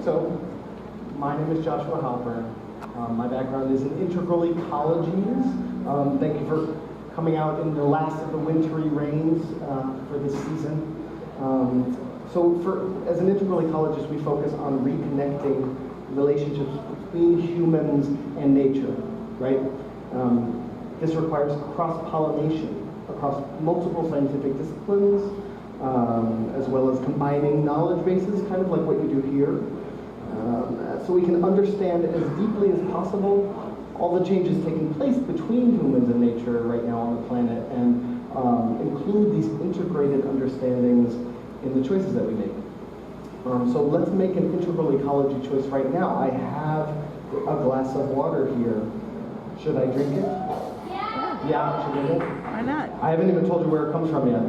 So, my name is Joshua Halpern. My background is in integral ecologies. Thank you for coming out in the last of the wintry rains for this season. As an integral ecologist, we focus on reconnecting relationships between humans and nature, right? This requires cross-pollination across multiple scientific disciplines, as well as combining knowledge bases, kind of like what you do here. So we can understand as deeply as possible all the changes taking place between humans and nature right now on the planet, and include these integrated understandings in the choices that we make. So let's make an integral ecology choice right now. I have a glass of water here. Should I drink it? Yeah. Yeah, should I drink it? Why not? I haven't even told you where it comes from yet.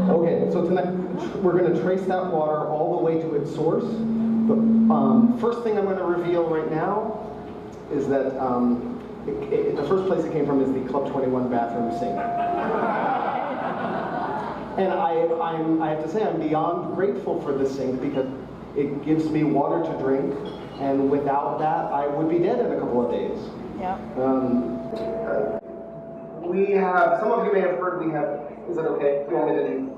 Okay, so tonight we're going to trace that water all the way to its source. The first thing I'm going to reveal right now is that the first place it came from is the Club 21 bathroom sink. And I have to say I'm beyond grateful for this sink because it gives me water to drink, and without that I would be dead in a couple of days. Yeah. We have, some of you may have heard we have, is that okay? You want me to do?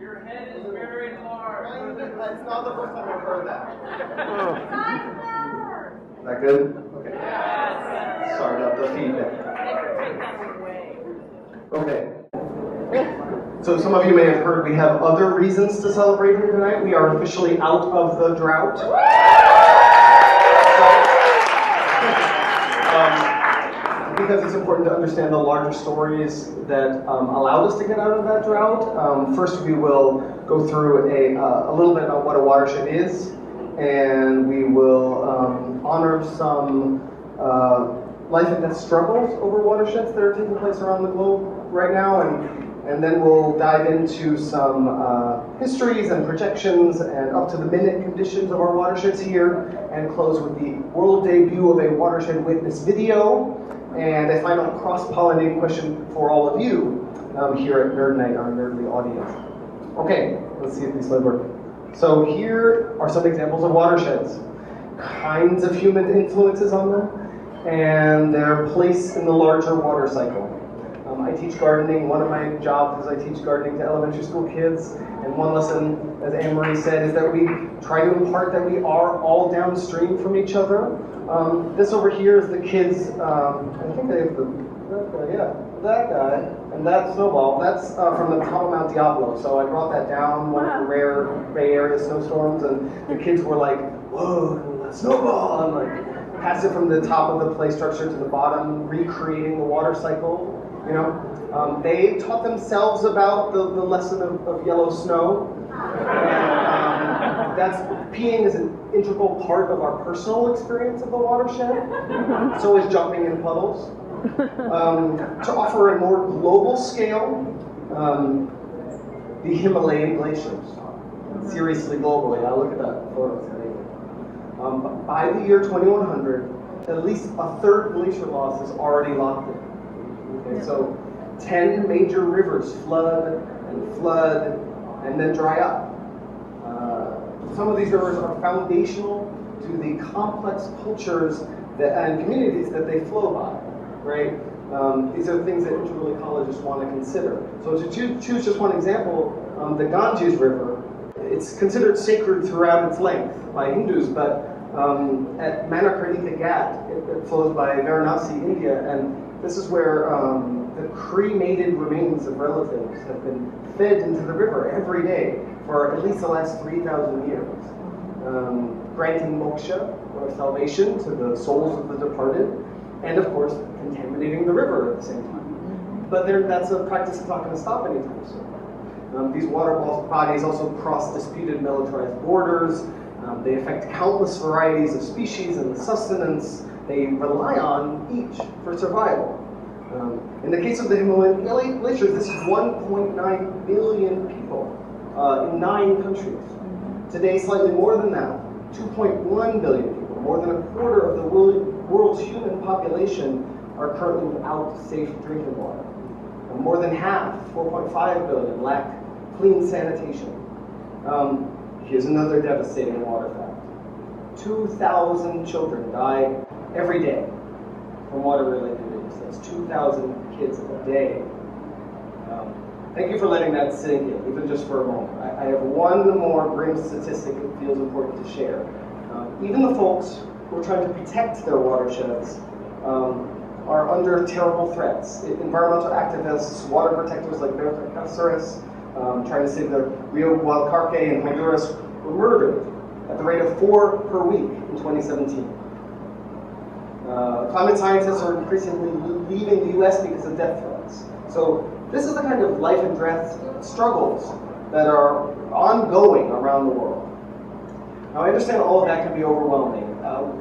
Your head is very large. That's not the first time I've heard that. Oh. Is that good? Okay. Yes. Sorry about the feedback. Okay. So some of you may have heard we have other reasons to celebrate here tonight. We are officially out of the drought. Because it's important to understand the larger stories that allowed us to get out of that drought. First, we will go through a little bit about what a watershed is, and we will honor some life and death struggles over watersheds that are taking place around the globe right now, and then we'll dive into some histories and projections and up-to-the-minute conditions of our watersheds here, and close with the world debut of a Watershed Witness video, and a final cross-pollinating question for all of you here at Nerd Night, our nerdly audience. Okay, let's see if these slides work. So here are some examples of watersheds, kinds of human influences on them, and their place in the larger water cycle. I teach gardening. One of my jobs is I teach gardening to elementary school kids, and one lesson, as Anne-Marie said, is that we try to impart that we are all downstream from each other. This over here is the kids, I think they have that guy, and that snowball, that's from the top of Mount Diablo. So I brought that down, one of the rare Bay Area snowstorms, and the kids were like, whoa, snowball, and like pass it from the top of the play structure to the bottom, recreating the water cycle. You know, they taught themselves about the lesson of yellow snow. And, peeing is an integral part of our personal experience of the watershed. So is jumping in puddles. To offer a more global scale, the Himalayan glaciers. Seriously, globally, I look at that photo. By the year 2100, at least a third glacier loss is already locked in. Okay, so 10 major rivers flood, and then dry up. Some of these rivers are foundational to the complex cultures and communities that they flow by, right? These are things that integral ecologists want to consider. So to choose just one example, the Ganges River, it's considered sacred throughout its length by Hindus, but at Manakarnika Ghat, it flows by Varanasi, India, and this is where the cremated remains of relatives have been fed into the river every day for at least the last 3,000 years, granting moksha, or salvation, to the souls of the departed, and of course, contaminating the river at the same time. But that's a practice that's not going to stop anytime soon. These water bodies also cross disputed militarized borders. They affect countless varieties of species and the sustenance they rely on each for survival. In the case of the Himalayan glaciers, this is 1.9 billion people in 9 countries. Today, slightly more than that, 2.1 billion people, more than a quarter of the world's human population, are currently without safe drinking water. More than half, 4.5 billion, lack clean sanitation. Here's another devastating water fact. 2,000 children die every day from water-related issues. That's 2,000 kids a day. Thank you for letting that sink in, even just for a moment. I have one more grim statistic that feels important to share. Even the folks who are trying to protect their watersheds are under terrible threats. Environmental activists, water protectors like Merritt trying to save the Rio Guadalcarque in Honduras, were murdered at the rate of 4 per week in 2017. Climate scientists are increasingly leaving the US because of death threats. So this is the kind of life and death struggles that are ongoing around the world. Now I understand all of that can be overwhelming.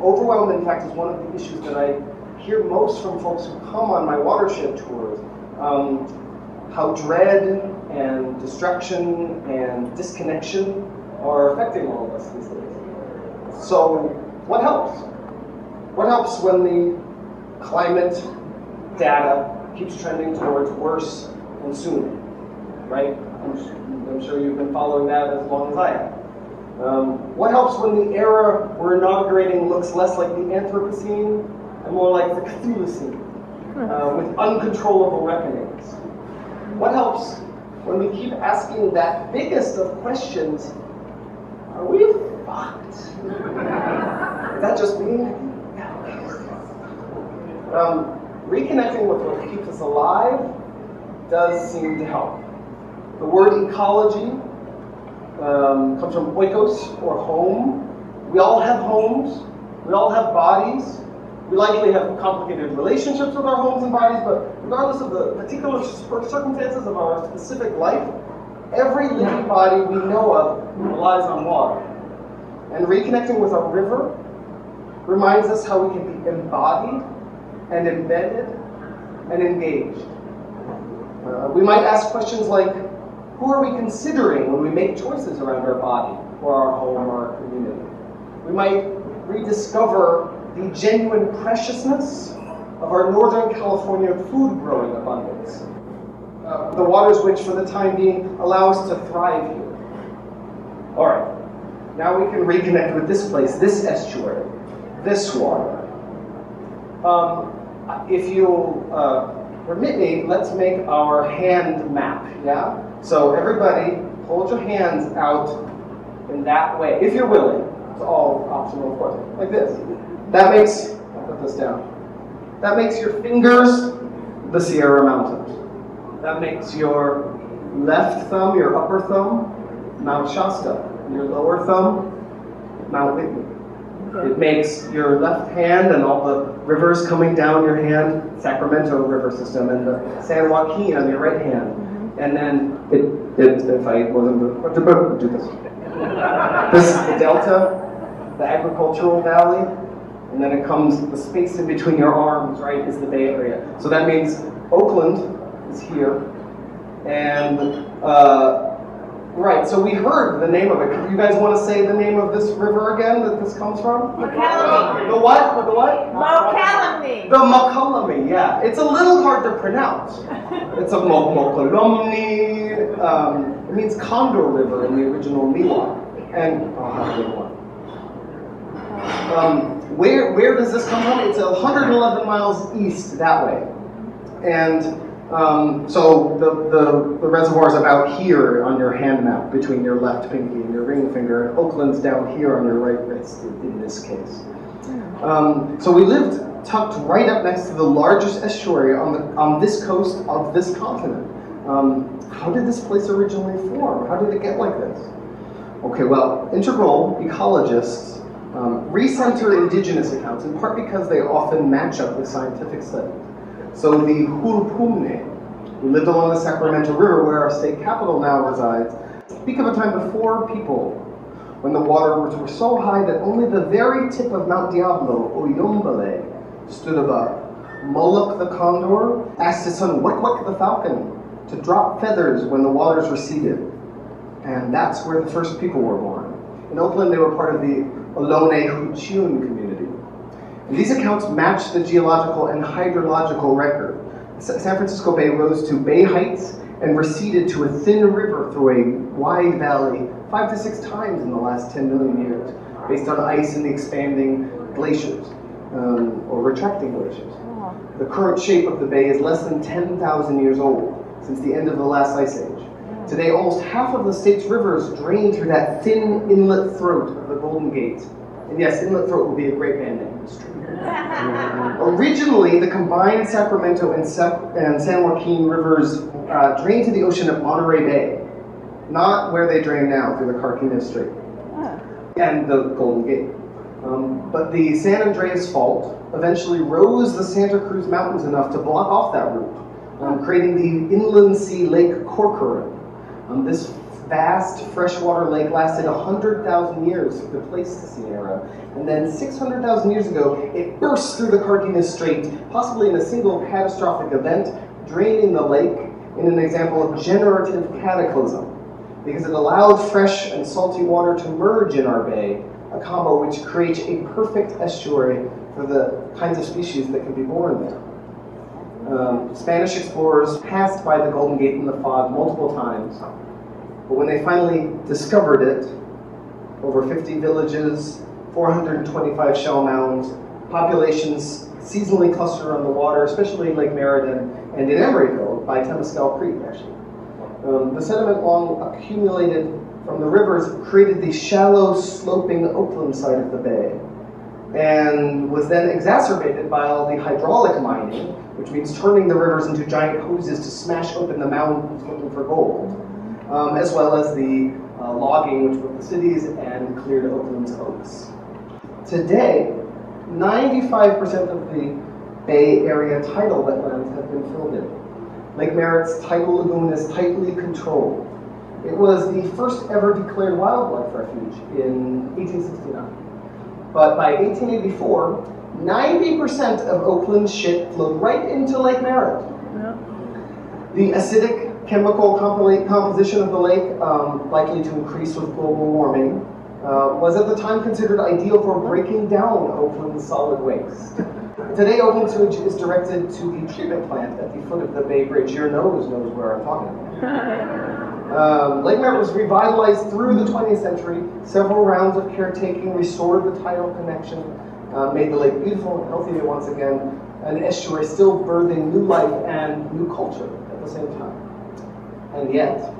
Overwhelm, in fact, is one of the issues that I hear most from folks who come on my watershed tours. How dread and destruction and disconnection are affecting all of us these days. So what helps? What helps when the climate data keeps trending towards worse and sooner, right? I'm sure you've been following that as long as I have. What helps when the era we're inaugurating looks less like the Anthropocene and more like the Cthulhucene, with uncontrollable reckonings? What helps when we keep asking that biggest of questions, are we fucked? Is that just me? Reconnecting with what keeps us alive does seem to help. The word ecology comes from oikos, or home. We all have homes. We all have bodies. We likely have complicated relationships with our homes and bodies, but regardless of the particular circumstances of our specific life, every living body we know of relies on water. And reconnecting with our river reminds us how we can be embodied and embedded and engaged. We might ask questions like, who are we considering when we make choices around our body, or our home, or our community? We might rediscover the genuine preciousness of our Northern California food growing abundance. The waters which, for the time being, allow us to thrive here. All right, now we can reconnect with this place, this estuary, this water. If you'll permit me, let's make our hand map, yeah? So everybody, hold your hands out in that way, if you're willing. It's all optional, of course, like this. That makes, I'll put this down. That makes your fingers the Sierra Mountains. That makes your left thumb, your upper thumb, Mount Shasta. Your lower thumb, Mount Whitney. It makes your left hand and all the rivers coming down your hand, Sacramento River system, and the San Joaquin on your right hand. And then if I wasn't do this. This is the Delta, the agricultural valley, and then it comes, the space in between your arms, right, is the Bay Area. So that means Oakland is here, and right, so we heard the name of it. You guys want to say the name of this river again that this comes from? Mokelumne. The what? The what? Mokelumne. The Mokelumne, yeah. It's a little hard to pronounce. It's a Mokelumne. It means Condor River in the original Miwok. And, I'll have a good one. Where does this come from? It's 111 miles east that way. And so the reservoir is about here on your hand map, between your left pinky and your ring finger, and Oakland's down here on your right wrist in this case. So we lived tucked right up next to the largest estuary on this coast of this continent. How did this place originally form? How did it get like this? Okay, well, integral ecologists recenter indigenous accounts, in part because they often match up with scientific studies. So the Tuolumne, who lived along the Sacramento River, where our state capital now resides, speak of a time before people, when the waters were so high that only the very tip of Mount Diablo, or Yombale, stood above. Moloch the condor asked his son Wek the falcon to drop feathers when the waters receded. And that's where the first people were born. In Oakland, they were part of the Ohlone Huchun community. And these accounts match the geological and hydrological record. San Francisco Bay rose to bay heights and receded to a thin river through a wide valley 5 to 6 times in the last 10 million years, based on ice in the expanding glaciers, or retracting glaciers. The current shape of the bay is less than 10,000 years old, since the end of the last ice age. Today, almost half of the state's rivers drain through that thin inlet throat of the Golden Gate. And yes, inlet throat would be a great band name, it's true. Originally, the combined Sacramento and San Joaquin rivers drained to the ocean at Monterey Bay, not where they drain now through the Carquinez Strait and the Golden Gate. But the San Andreas Fault eventually rose the Santa Cruz Mountains enough to block off that route, creating the inland sea Lake Corcoran. This vast freshwater lake lasted 100,000 years through the Pleistocene era, and then 600,000 years ago, it burst through the Carquinez Strait, possibly in a single catastrophic event, draining the lake in an example of generative cataclysm, because it allowed fresh and salty water to merge in our bay, a combo which creates a perfect estuary for the kinds of species that can be born there. Spanish explorers passed by the Golden Gate in the fog multiple times, but when they finally discovered it, over 50 villages, 425 shell mounds, populations seasonally clustered around the water, especially in Lake Merritt and in Emeryville by Temescal Creek, actually. The sediment long accumulated from the rivers created the shallow, sloping Oakland side of the bay, and was then exacerbated by all the hydraulic mining, which means turning the rivers into giant hoses to smash open the mountains looking for gold, as well as the logging, which built the cities and cleared Oakland's oaks. Today, 95% of the Bay Area tidal wetlands have been filled in. Lake Merritt's tidal lagoon is tightly controlled. It was the first ever declared wildlife refuge in 1869. But by 1884, 90% of Oakland's shit flowed right into Lake Merritt. Yep. The acidic chemical composition of the lake, likely to increase with global warming, was at the time considered ideal for breaking down Oakland's solid waste. Today, Oakland sewage is directed to the treatment plant at the foot of the Bay Bridge. Your nose knows where I'm talking about. Lake Merritt was revitalized through the 20th century. Several rounds of caretaking restored the tidal connection, made the lake beautiful and healthy once again, an estuary still birthing new life and new culture at the same time. And yet,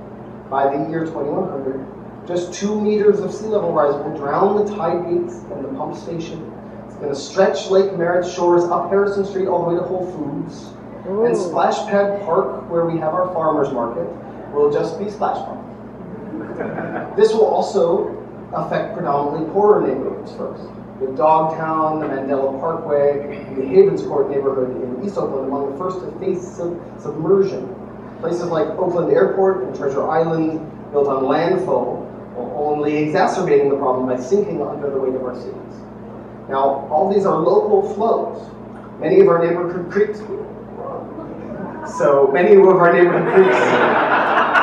by the year 2100, just 2 meters of sea level rise will drown the tide gates and the pump station. It's going to stretch Lake Merritt's shores up Harrison Street all the way to Whole Foods. Ooh. And Splash Pad Park, where we have our farmers market, will just be splash pad. This will also affect predominantly poorer neighborhoods first, with Dogtown, the Mandela Parkway, and the Havens Court neighborhood in East Oakland among the first to face submersion. Places like Oakland Airport and Treasure Island, built on landfill, only exacerbating the problem by sinking under the weight of our cities. Now, all these are local flows. Many of our neighborhood creeks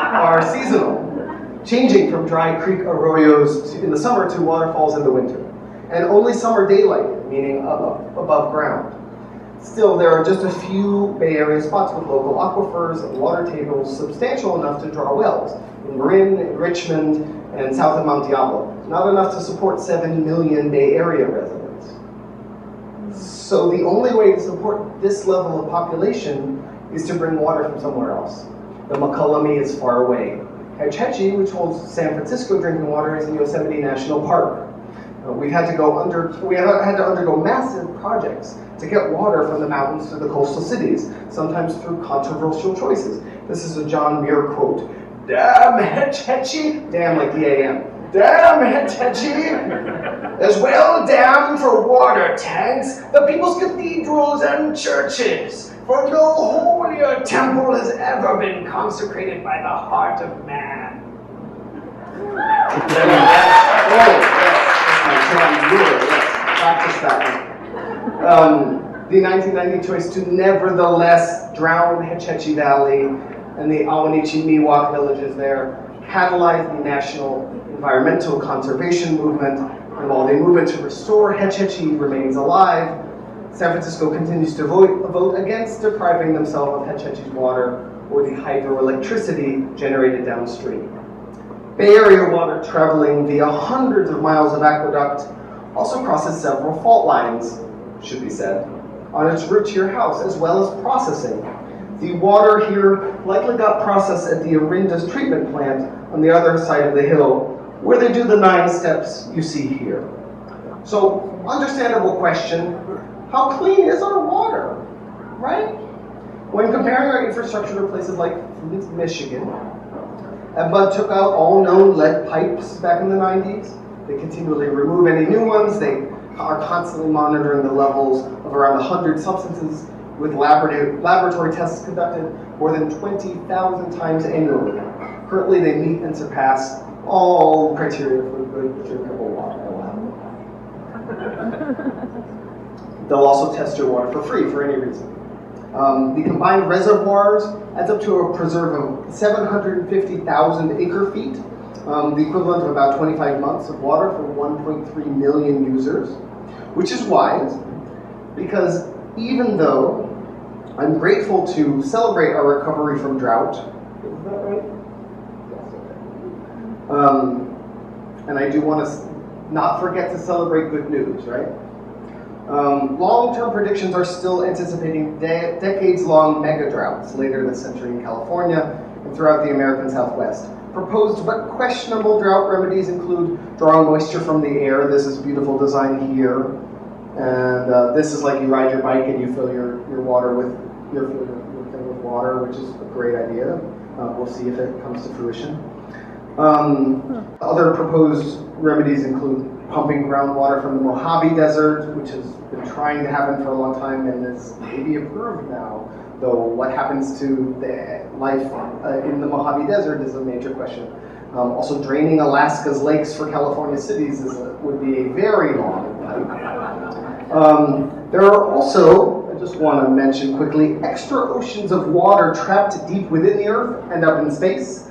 are seasonal, changing from dry creek arroyos in the summer to waterfalls in the winter, and only summer daylight, meaning above ground. Still, there are just a few Bay Area spots with local aquifers and water tables substantial enough to draw wells, in Marin, in Richmond, and south of Mount Diablo. Not enough to support 7 million Bay Area residents. So the only way to support this level of population is to bring water from somewhere else. The Mokelumne is far away. Hetch Hetchy, which holds San Francisco drinking water, is in Yosemite National Park. We had to undergo massive projects to get water from the mountains to the coastal cities, sometimes through controversial choices. This is a John Muir quote. Damn Hetch Hetchy, damn like D-A-M. Damn Hetch Hetchy, as well damn for water tanks, the people's cathedrals and churches, for no holier temple has ever been consecrated by the heart of man. John Muir, yes, practice that. The 1990 choice to nevertheless drown Hetch Hetchy Valley and the Awanichi Miwok villages there catalyzed the national environmental conservation movement, and while the movement to restore Hetch Hetchy remains alive, San Francisco continues to vote against depriving themselves of Hetch-Hetchy's water or the hydroelectricity generated downstream. Bay Area water traveling via hundreds of miles of aqueduct also crosses several fault lines, should be said, on its route to your house, as well as processing. The water here likely got processed at the Arinda's treatment plant on the other side of the hill, where they do the 9 steps you see here. So, understandable question, how clean is our water, right? When comparing our infrastructure to places like Flint, Michigan, Bud took out all known lead pipes back in the 90s. They continually remove any new ones. They are constantly monitoring the levels of around 100 substances with laboratory tests conducted more than 20,000 times annually. Currently, they meet and surpass all criteria for good drinkable water. They'll also test your water for free for any reason. The combined reservoirs adds up to a preserve of 750,000 acre feet, the equivalent of about 25 months of water for 1.3 million users, which is wise, because even though I'm grateful to celebrate our recovery from drought, is that right? Yes, okay. And I do want to not forget to celebrate good news, right? Long-term predictions are still anticipating decades-long mega droughts later this century in California and throughout the American Southwest. Proposed but questionable drought remedies include drawing moisture from the air. This is beautiful design here. And this is like you ride your bike and you fill your water with your thing with water, which is a great idea. We'll see if it comes to fruition. Other proposed remedies include pumping groundwater from the Mojave Desert, which has been trying to happen for a long time and is maybe approved now. Though what happens to the life in the Mojave Desert is a major question. Also, draining Alaska's lakes for California cities would be a very long pipe. There are also, I just want to mention quickly, extra oceans of water trapped deep within the Earth and up in space.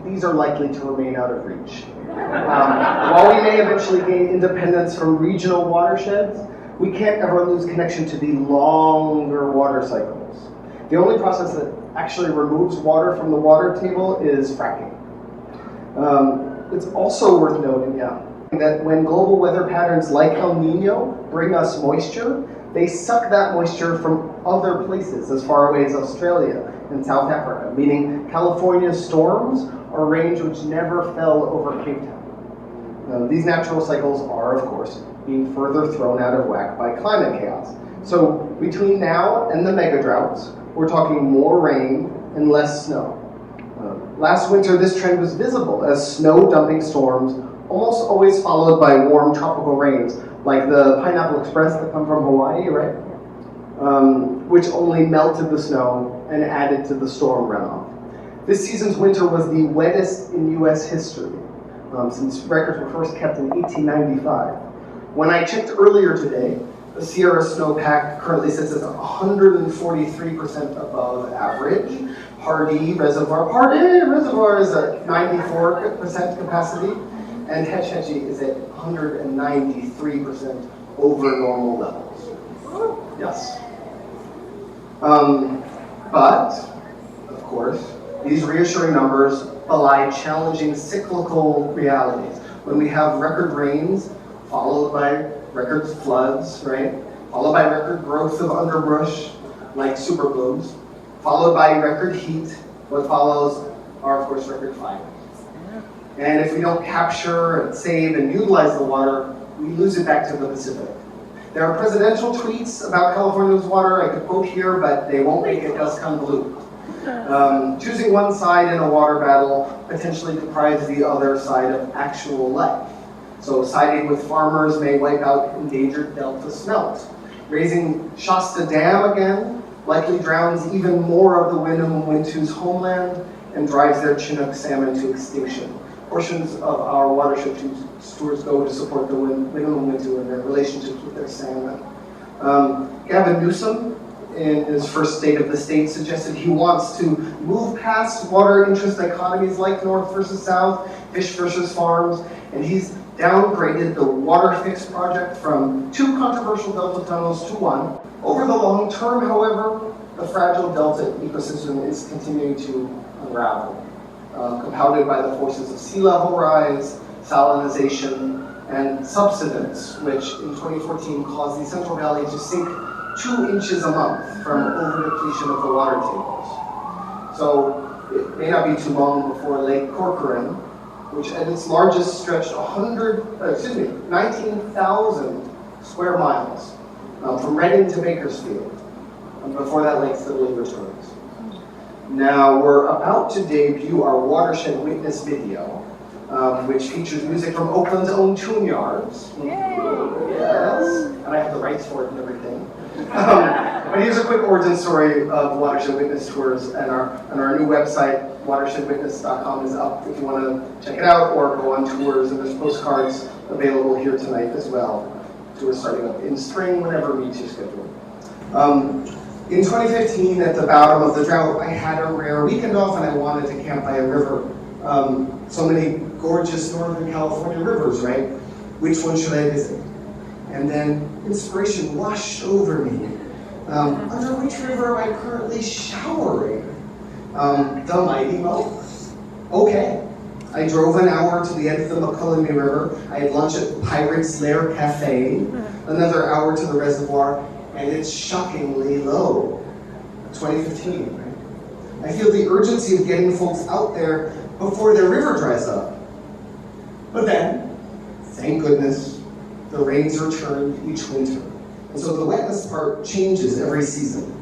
These are likely to remain out of reach. While we may eventually gain independence from regional watersheds, we can't ever lose connection to the longer water cycles. The only process that actually removes water from the water table is fracking. It's also worth noting, that when global weather patterns like El Nino bring us moisture, they suck that moisture from other places as far away as Australia and South Africa, meaning California's storms are range which never fell over Cape Town. These natural cycles are, of course, being further thrown out of whack by climate chaos. So between now and the mega droughts, we're talking more rain and less snow. Last winter, this trend was visible as snow dumping storms almost always followed by warm tropical rains, like the Pineapple Express that come from Hawaii, right? Which only melted the snow and added to the storm runoff. This season's winter was the wettest in U.S. history, since records were first kept in 1895. When I checked earlier today, the Sierra snowpack currently sits at 143% above average. Pardee Reservoir is at 94% capacity, and Hetch-Hetchy is at 193% over normal levels. Yes. But, of course, these reassuring numbers belie challenging cyclical realities. When we have record rains, followed by record floods, right? Followed by record growth of underbrush, like superblooms, followed by record heat, what follows are, of course, record fires. And if we don't capture and save and utilize the water, we lose it back to the Pacific. There are presidential tweets about California's water I could quote here, but they won't make it dust come blue. Choosing one side in a water battle potentially deprives the other side of actual life. So siding with farmers may wipe out endangered delta smelt. Raising Shasta Dam again likely drowns even more of the Winnemucwa's homeland and drives their Chinook salmon to extinction. Portions of our watershed stores go to support the Winnemucwa and their relationships with their salmon. Gavin Newsom, in his first State of the State, suggested he wants to move past water interest dichotomies like North versus South, fish versus farms, and he's downgraded the water fix project from 2 controversial delta tunnels to 1. Over the long term, however, the fragile delta ecosystem is continuing to unravel, compounded by the forces of sea level rise, salinization, and subsidence, which in 2014 caused the Central Valley to sink 2 inches a month from over-depletion of the water tables. So it may not be too long before Lake Corcoran, which at its largest stretched 19,000 square miles from Reading to Bakersfield. And before that lake steadily returns. Now we're about to debut our Watershed Witness video, which features music from Oakland's own Tune Yards. Yes, and I have the rights for it and everything. But here's a quick origin story of Watershed Witness tours, and our new website, watershedwitness.com, is up if you want to check it out or go on tours, and there's postcards available here tonight as well. Tours starting up in spring, whenever meets your schedule. In 2015, at the bottom of the drought, I had a rare weekend off and I wanted to camp by a river. So many gorgeous Northern California rivers, right? Which one should I visit? And then inspiration washed over me. Under which river am I currently showering? The mighty Mo. Okay. I drove an hour to the end of the Mokelumne River. I had lunch at Pirate's Lair Cafe. Another hour to the reservoir, and it's shockingly low. 2015, right? I feel the urgency of getting folks out there before their river dries up. But then, thank goodness, the rains return each winter. And so the wetness part changes every season.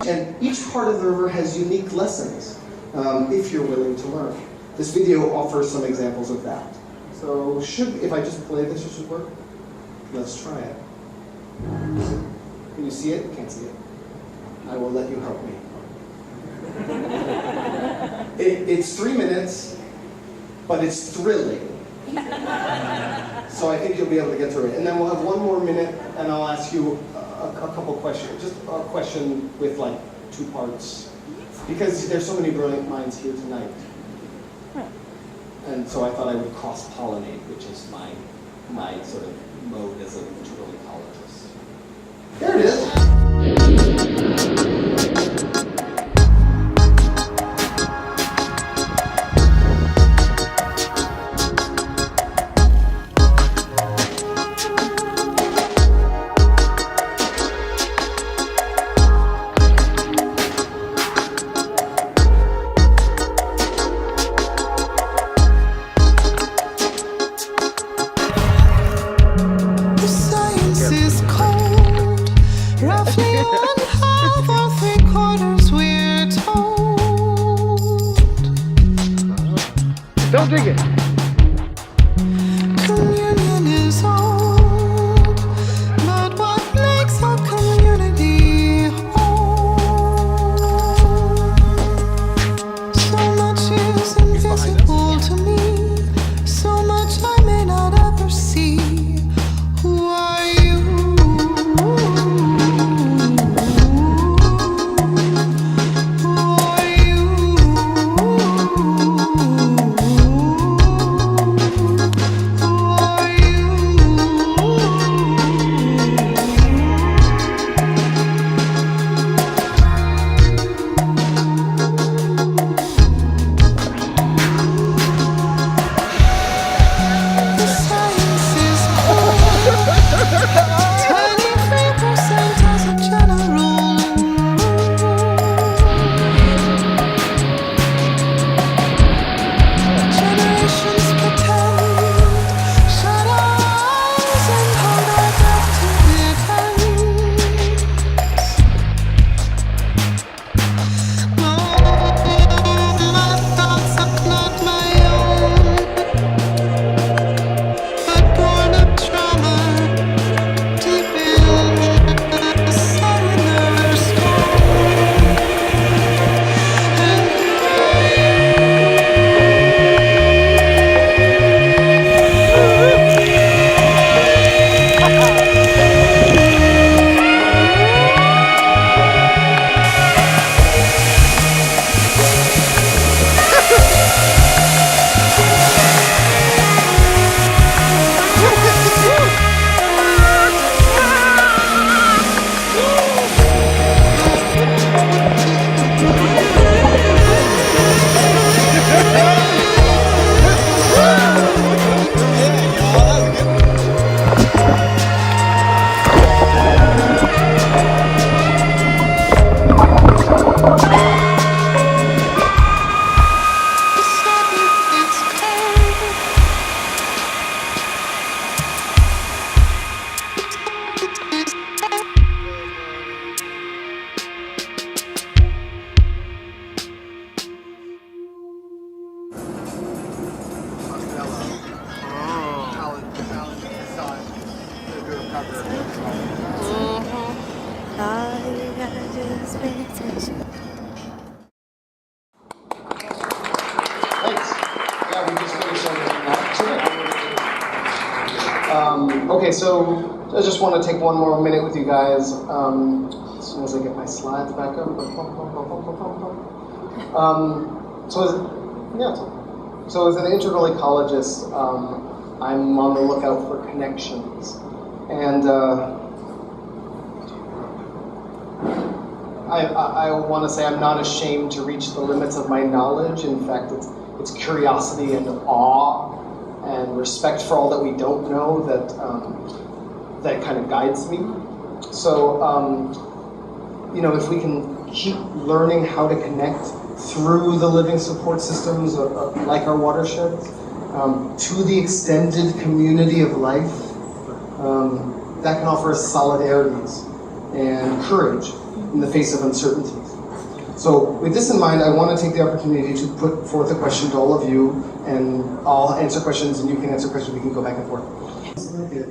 And each part of the river has unique lessons, if you're willing to learn. This video offers some examples of that. So if I just play this, it should work? Let's try it. Can you see it? Can't see it. I will let you help me. It's 3 minutes, but it's thrilling. So I think you'll be able to get through it. And then we'll have 1 more minute, and I'll ask you a couple questions. Just a question with like 2 parts. Because there's so many brilliant minds here tonight. And so I thought I would cross-pollinate, which is my sort of mode as a natural ecologist. There it is. Don't dig it. Communion is old, but what makes our community whole? So much is invisible to me, so much I may not ever see. Who are you? Who are you? Thanks. Yeah, we just finished on that. Okay, so I just want to take one more minute with you guys. As soon as I get my slides back up. So as an integral ecologist, I'm on the lookout for connections. And I want to say I'm not ashamed to reach the limits of my knowledge. In fact, it's curiosity and awe and respect for all that we don't know that kind of guides me. So, if we can keep learning how to connect through the living support systems like our watersheds to the extended community of life, that can offer us solidarities and courage in the face of uncertainties. So with this in mind, I want to take the opportunity to put forth a question to all of you, and I'll answer questions and you can answer questions, we can go back and forth.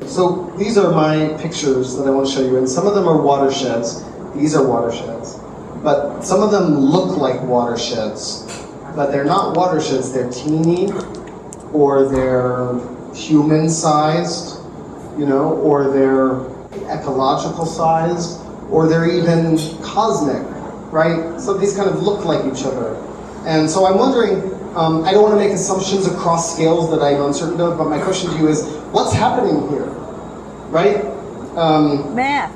So these are my pictures that I want to show you, and some of them are watersheds. These are watersheds. But some of them look like watersheds, but they're not watersheds, they're teeny, or they're human-sized, or they're ecological sized, or they're even cosmic, right? So these kind of look like each other. And so I'm wondering, I don't want to make assumptions across scales that I'm uncertain of, but my question to you is, what's happening here, right? Math.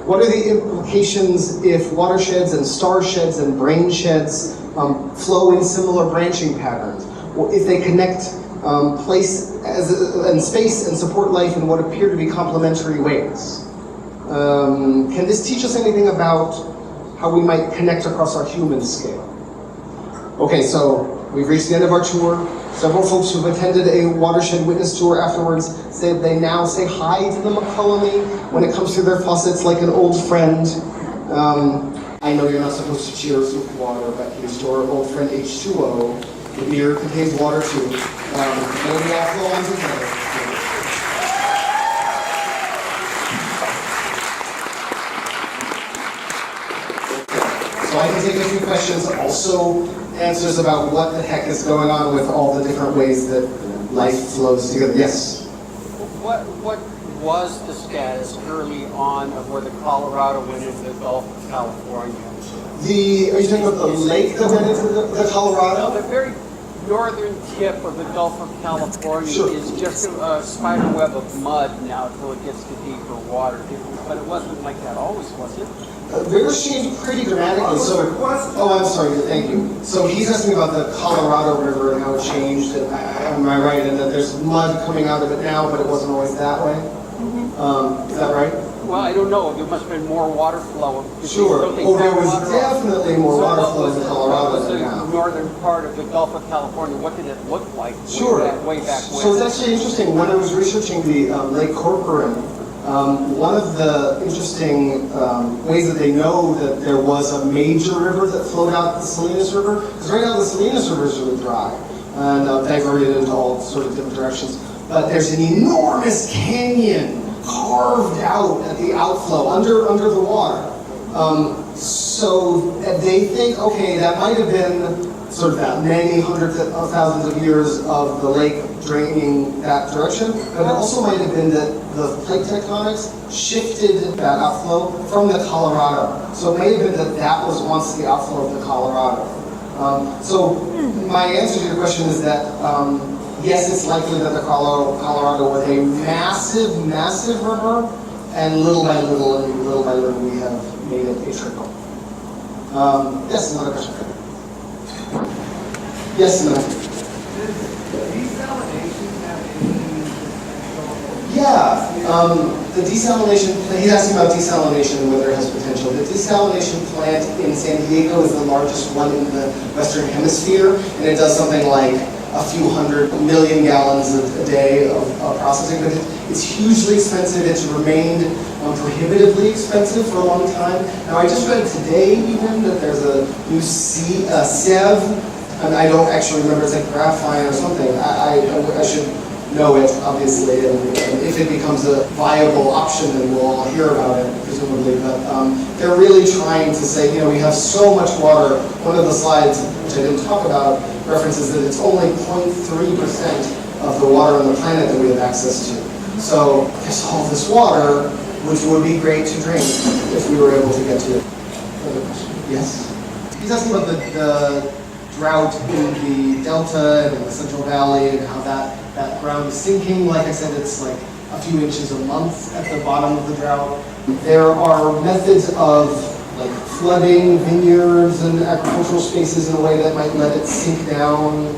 What are the implications if watersheds and starsheds and brainsheds flow in similar branching patterns? Or if they connect place and space and support life in what appear to be complementary ways? Can this teach us anything about how we might connect across our human scale? Okay, so we've reached the end of our tour. Several folks who've attended a Watershed Witness tour afterwards say they now say hi to the Mokelumne when it comes through their faucets like an old friend. I know you're not supposed to cheer us with water, but here's to our old friend H2O. The beer contains water too. May we all flow on together. So I can take a few questions, also answers about what the heck is going on with all the different ways that life flows together. Yes? What was the status early on of where the Colorado went into the Gulf of California? Are you talking about the lake that went into the Colorado? The very northern tip of the Gulf of California is just a spider web of mud now until it gets to deeper water. But it wasn't like that always, was it? The rivers changed pretty dramatically. I'm sorry, thank you. So he's asking about the Colorado River and how it changed. Am I right? And that there's mud coming out of it now, but it wasn't always that way? Is that right? Well, I don't know. There must have been more water flow. Sure. There was definitely more water flow in Colorado than now. The northern part of the Gulf of California, what did it look like way back when? So it's actually interesting. When I was researching the Lake Corcoran, one of the interesting ways that they know that there was a major river that flowed out the Salinas River, because right now the Salinas River is really dry and diverted into all sorts of different directions. But there's an enormous canyon carved out at the outflow under the water. So they think, okay, that might have been sort of that many hundreds of thousands of years of the lake draining that direction, but it also might have been that the plate tectonics shifted that outflow from the Colorado. So it may have been that that was once the outflow of the Colorado. So my answer to your question is that yes, it's likely that the Colorado was a massive, massive river, and little by little we have made it a trickle. Yes, another question. Yes, no. Yeah, the desalination, he's asking about desalination and whether it has potential. The desalination plant in San Diego is the largest one in the Western Hemisphere, and it does something like a few 100 million gallons a day of processing, but it's hugely expensive. It's remained prohibitively expensive for a long time. Now, I just read today even that there's a new SEV, and I don't actually remember, it's like graphite or something. I should know it, obviously, and if it becomes a viable option, then we'll all hear about it, presumably. But they're really trying to say, we have so much water. One of the slides, which I didn't talk about, references that it's only 0.3% of the water on the planet that we have access to. So there's all this water, which would be great to drink if we were able to get to it. Another question? Yes? He's asking about the drought in the delta and in the Central Valley and how that ground is sinking. Like I said, it's like a few inches a month at the bottom of the drought. There are methods of like flooding vineyards and agricultural spaces in a way that might let it sink down.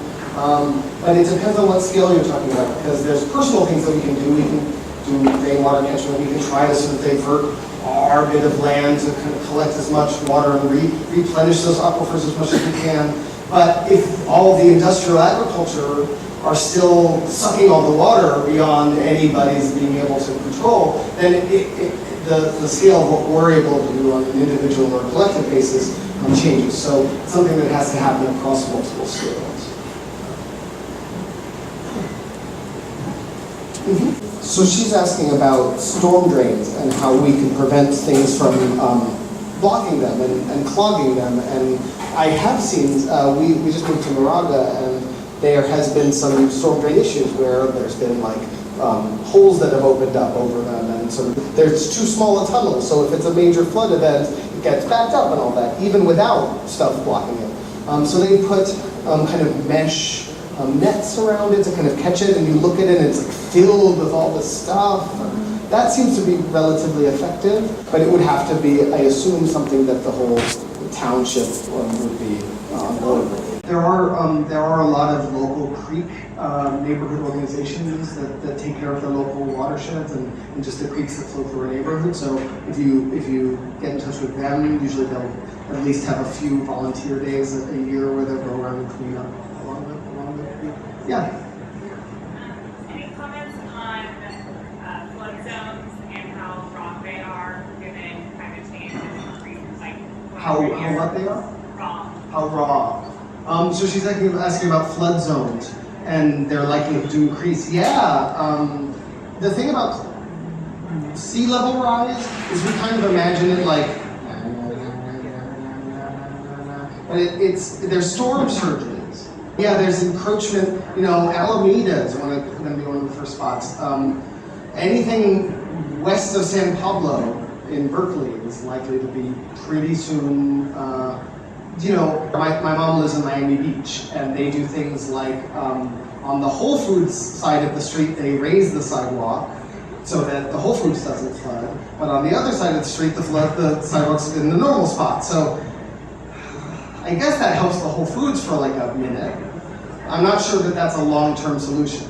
But it depends on what scale you're talking about, because there's personal things that we can do. We can do rainwater catchment. We can try to sort of divert our bit of land to kind of collect as much water and replenish those aquifers as much as we can. But if all the industrial agriculture are still sucking all the water beyond anybody's being able to control, then the scale of what we're able to do on an individual or collective basis changes. So it's something that has to happen across multiple scales. So she's asking about storm drains and how we can prevent things from blocking them and clogging them. And I have seen, we just moved to Moraga, and there has been some storm drain issues where there's been like holes that have opened up over them, and sort of there's too small a tunnel. So if it's a major flood event, it gets backed up and all that, even without stuff blocking it. So they put kind of mesh nets around it to kind of catch it, and you look at it and it's like filled with all this stuff. That seems to be relatively effective, but it would have to be, I assume, something that the whole township would be on board with. There are a lot of local creek neighborhood organizations that take care of the local watersheds and just the creeks that flow through a neighborhood. So if you get in touch with them, usually they'll at least have a few volunteer days a year where they'll go around and clean up along the creek. Yeah. Any comments on flood zones and how raw they are given climate change and increases like How what they are? raw? How raw. So she's asking about flood zones and their likelihood to increase. Yeah. The thing about sea level rise is we kind of imagine it like, but there's storm surges. Yeah, there's encroachment. Alameda is going to be one of the first spots. Anything west of San Pablo in Berkeley is likely to be pretty soon. My mom lives in Miami Beach, and they do things like on the Whole Foods side of the street, they raise the sidewalk so that the Whole Foods doesn't flood. But on the other side of the street, the sidewalk's in the normal spot. So I guess that helps the Whole Foods for like a minute. I'm not sure that that's a long-term solution,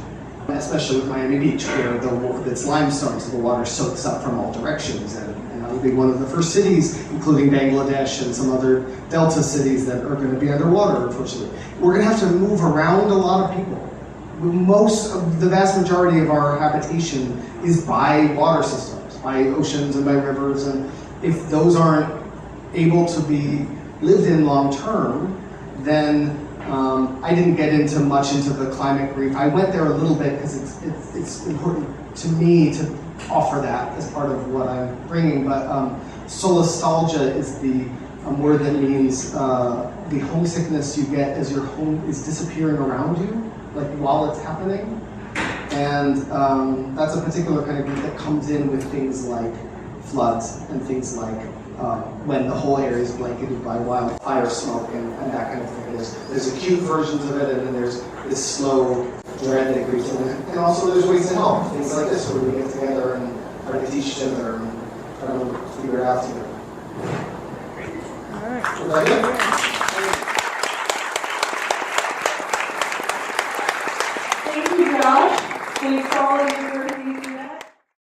especially with Miami Beach, where it's limestone, so the water soaks up from all directions. And that'll be one of the first cities, including Bangladesh and some other delta cities, that are going to be underwater, unfortunately. We're going to have to move around a lot of people. The vast majority of our habitation is by water systems, by oceans and by rivers, and if those aren't able to be lived in long term, then I didn't get much into the climate grief. I went there a little bit because it's important to me to offer that as part of what I'm bringing, but solastalgia is the word that means the homesickness you get as your home is disappearing around you, like while it's happening. And that's a particular kind of grief that comes in with things like floods and things like when the whole area is blanketed by wildfire smoke and that kind of thing. There's acute versions of it, and then there's this slow, dreaded grief. And also there's ways to help, things like this, where we get together and try to teach each other and try to figure it out together. All right. Thank you, Josh. Can you follow your